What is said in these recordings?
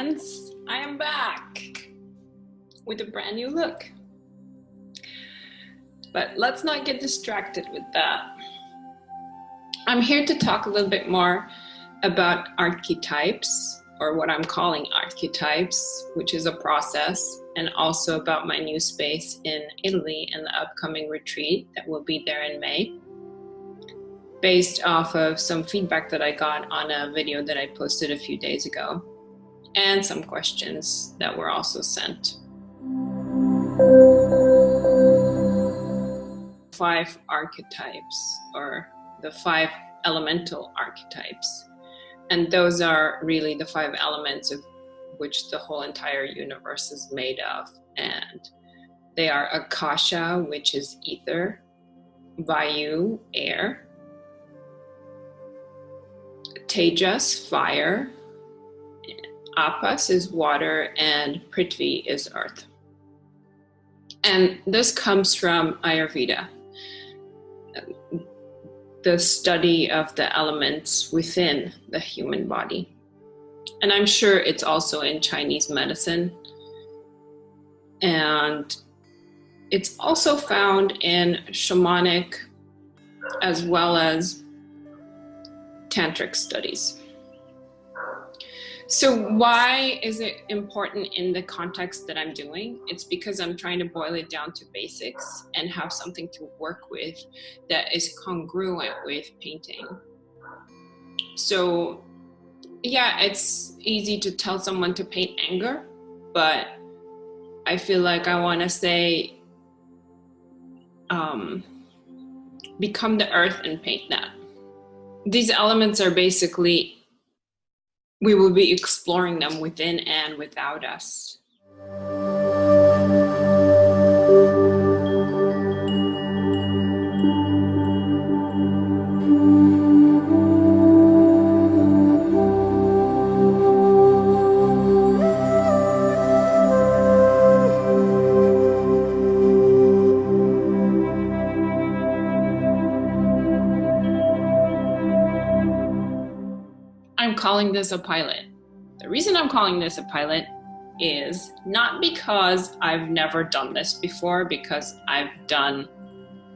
friends, I am back with a brand new look. But let's not get distracted with that. I'm here to talk a little bit more about ArtKeyTypes, or what I'm calling ArtKeyTypes, which is a process, and also about my new space in Italy and the upcoming retreat that will be there in May, based off of some feedback that I got on a video that I posted a few days ago, and some questions that were also sent. 5 archetypes, or the 5 elemental archetypes. And those are really the 5 elements of which the whole entire universe is made of. And they are Akasha, which is ether, Vayu, air, Tejas, fire, Apas is water, and Prithvi is earth. And this comes from Ayurveda, the study of the elements within the human body. And I'm sure it's also in Chinese medicine. And it's also found in shamanic as well as tantric studies. So why is it important in the context that I'm doing? It's because I'm trying to boil it down to basics and have something to work with that is congruent with painting. So yeah, it's easy to tell someone to paint anger, but I feel like I want to say, become the earth and paint that. These elements are basically, we will be exploring them within and without us. I'm calling this a pilot. The reason I'm calling this a pilot is not because I've never done this before, because I've done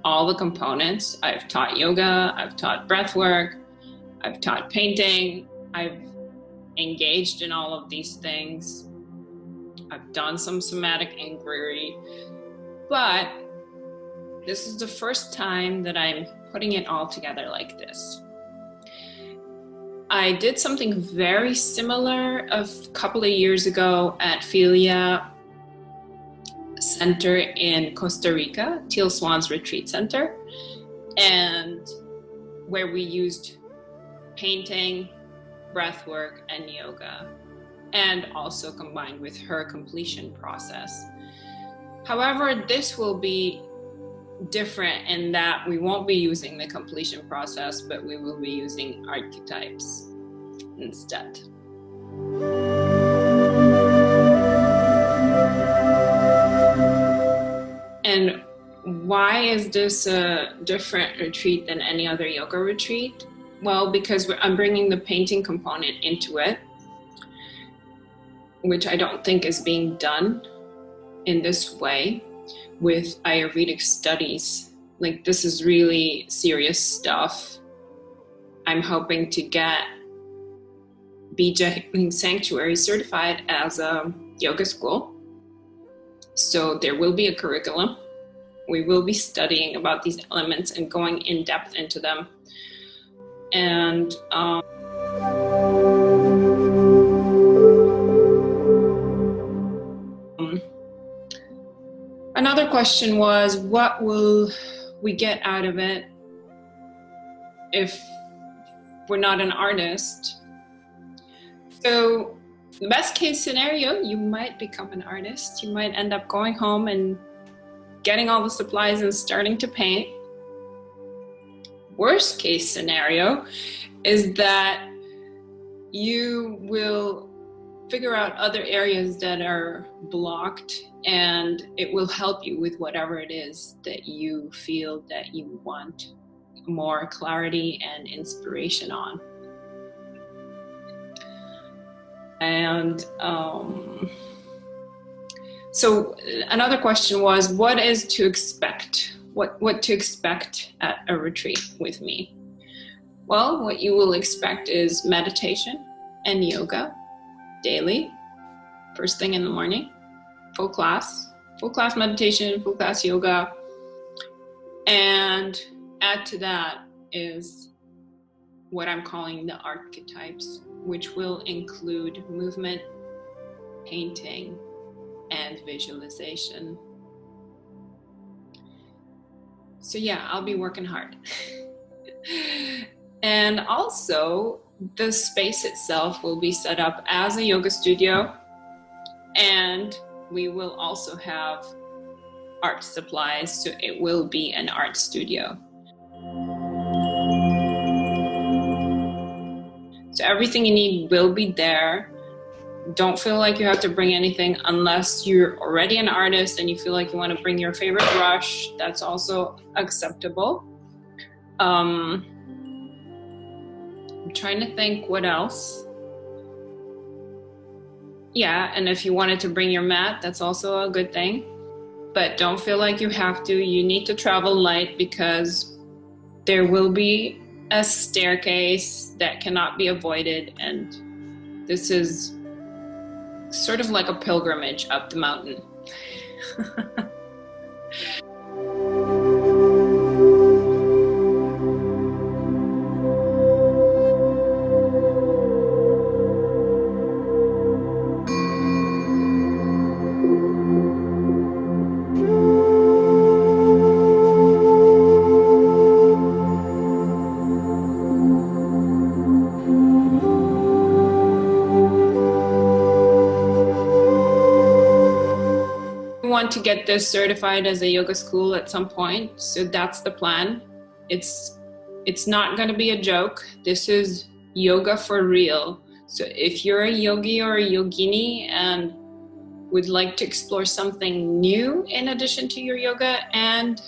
all the components. I've taught yoga, I've taught breathwork, I've taught painting, I've engaged in all of these things. I've done some somatic inquiry, but this is the first time that I'm putting it all together like this. I did something very similar a couple of years ago at Philia Center in Costa Rica, Teal Swans Retreat Center, and where we used painting, breathwork, and yoga, and also combined with her completion process. However, this will be different in that we won't be using the completion process, but we will be using ArtKeyTypes instead. And why is this a different retreat than any other yoga retreat? Well, because I'm bringing the painting component into it, which I don't think is being done in this way with Ayurvedic studies. Like, this is really serious stuff. I'm hoping to get Bīja Sanctuary certified as a yoga school. So there will be a curriculum. We will be studying about these elements and going in depth into them. And another question was, what will we get out of it if we're not an artist? So the best case scenario, you might become an artist. You might end up going home and getting all the supplies and starting to paint. Worst case scenario is that you will figure out other areas that are blocked, and it will help you with whatever it is that you feel that you want more clarity and inspiration on. And so another question was, what is to expect? What to expect at a retreat with me? Well, what you will expect is meditation and yoga daily, first thing in the morning, full class meditation, full class yoga. And add to that is what I'm calling the archetypes, which will include movement, painting, and visualization. So yeah, I'll be working hard. And also, the space itself will be set up as a yoga studio, and we will also have art supplies, so it will be an art studio. So everything you need will be there. Don't feel like you have to bring anything unless you're already an artist and you feel like you want to bring your favorite brush. That's also acceptable. I'm trying to think what else. Yeah, and if you wanted to bring your mat, that's also a good thing. But don't feel like you have to. You need to travel light because there will be a staircase that cannot be avoided, and this is sort of like a pilgrimage up the mountain. Want to get this certified as a yoga school at some point, so that's the plan. It's not going to be a joke. This is yoga for real. So if you're a yogi or a yogini and would like to explore something new in addition to your yoga and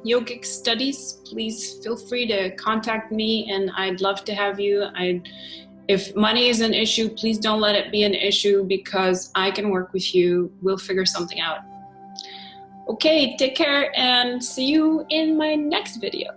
yogic studies, please feel free to contact me, and I'd love to have you. If money is an issue, please don't let it be an issue, because I can work with you. We'll figure something out. Okay, take care and see you in my next video.